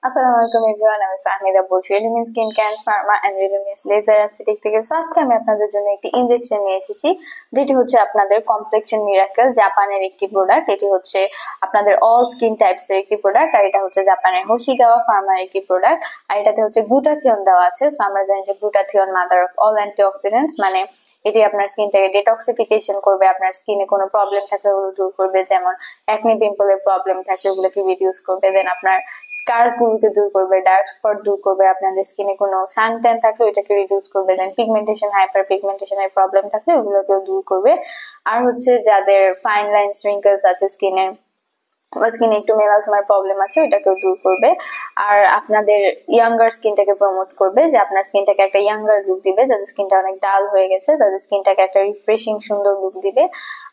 আসসালামু আলাইকুম এভরিওয়ান, আমি ফাহমিদা বলছি রিলিমিন স্কিন ক্যান ফার্মা এন্ড রিলিমিন লেজার অ্যাস্থেটিক থেকে। সো আজকে আমি আপনাদের জন্য একটি ইনজেকশন নিয়ে এসেছি, যেটি হচ্ছে আপনাদের কমপ্লেক্সন মিরাকেল জাপানের একটি প্রোডাক্ট। এটি হচ্ছে আপনাদের অল স্কিন টাইপস এর একটি প্রোডাক্ট, আর এটা হচ্ছে জাপানের হোশিগাওয়া ফার্মার একটি প্রোডাক্ট। আর এটাতে হচ্ছে গ্লুটাথিয়ন দেওয়া আছে। সো আমরা জানি যে glutathione mother of all antioxidants, মানে এটি আপনার স্কিনটাকে ডিটক্সিফিকেশন করবে, আপনার স্কিনে কোনো প্রবলেম থাকলে ওগুলো দূর করবে, যেমন অ্যাকনি পিম্পলের প্রবলেম থাকলে ওগুলোকে রিডিউস করবে, দেন আপনার স্কার্স গুলোকে দূর করবে, ডার্ক স্পট দূর করবে, আপনাদের স্কিনে কোনো সান ট্যান থাকলে ওইটাকে রিডিউস করবে, দেন পিগমেন্টেশন হাইপার পিগমেন্টেশনের প্রবলেম থাকলে ওগুলোকেও দূর করবে। আর হচ্ছে যাদের ফাইন লাইন রিঙ্কেলস আছে স্কিনে বা স্কিনে একটু মেলাজমার প্রবলেম আছে ওইটাকেও দূর করবে। আর আপনাদের ইয়াঙ্গার স্কিনটাকে প্রমোট করবে, যে আপনার স্কিনটাকে একটা ইয়াঙ্গার লুক দিবে, যাদের স্কিনটা অনেক ডাল হয়ে গেছে তাদের স্কিনটাকে একটা রিফ্রেশিং সুন্দর লুক দিবে।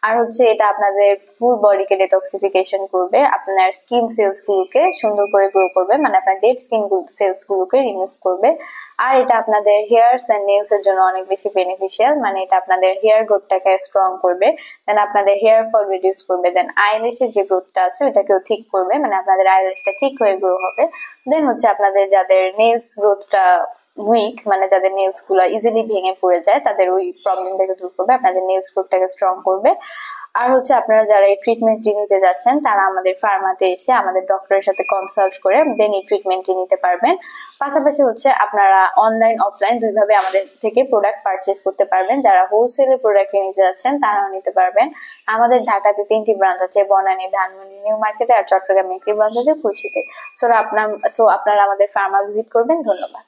আর হচ্ছে এটা আপনাদের ফুল বডিকে ডিটক্সিফিকেশন করবে, আপনার স্কিন সেলস গুলোকে সুন্দর করে গ্রো করবে, মানে আপনার ডেড স্কিন সেলস গুলোকে রিমুভ করবে। আর এটা আপনাদের হেয়ারস এন্ড নেলস এর জন্য অনেক বেশি বেনিফিশিয়াল, মানে এটা আপনাদের হেয়ার গ্রোথটাকে স্ট্রং করবে, দেন আপনাদের হেয়ার ফল রিডিউস করবে, দেন আইল্যাশের যে গ্রোথটা আছে ওটাকেও ঠিক করবে, মানে আপনাদের আইল্যাশটা ঠিক হয়ে গ্রো হবে। দেন হচ্ছে আপনাদের যাদের নেলস গ্রোথটা উইক, মানে যাদের নেলস গুলা ইজিলি ভেঙে পড়ে যায়, তাদের ওই প্রবলেমটাকে দূর করবে, আপনাদের নেলস গ্রোথটাকে স্ট্রং করবে। আর হচ্ছে আপনারা যারা এই ট্রিটমেন্টটি নিতে যাচ্ছেন তারা আমাদের ফার্মাতে এসে আমাদের ডক্টরের সাথে কনসাল্ট করে দেন এই ট্রিটমেন্টটি নিতে পারবেন। পাশাপাশি হচ্ছে আপনারা অনলাইন অফলাইন দুইভাবে আমাদের থেকে প্রোডাক্ট পারচেজ করতে পারবেন। যারা হোলসেলে প্রোডাক্ট নিতে যাচ্ছেন তারাও নিতে পারবেন। আমাদের ঢাকাতে 3টি ব্রাঞ্চ আছে, বনানী, ধানমন্ডি, নিউ মার্কেটে, আর চট্টগ্রামে একটি ব্রাঞ্চ আছে খুলশীতে। সো আপনারা আমাদের ফার্মা ভিজিট করবেন। ধন্যবাদ।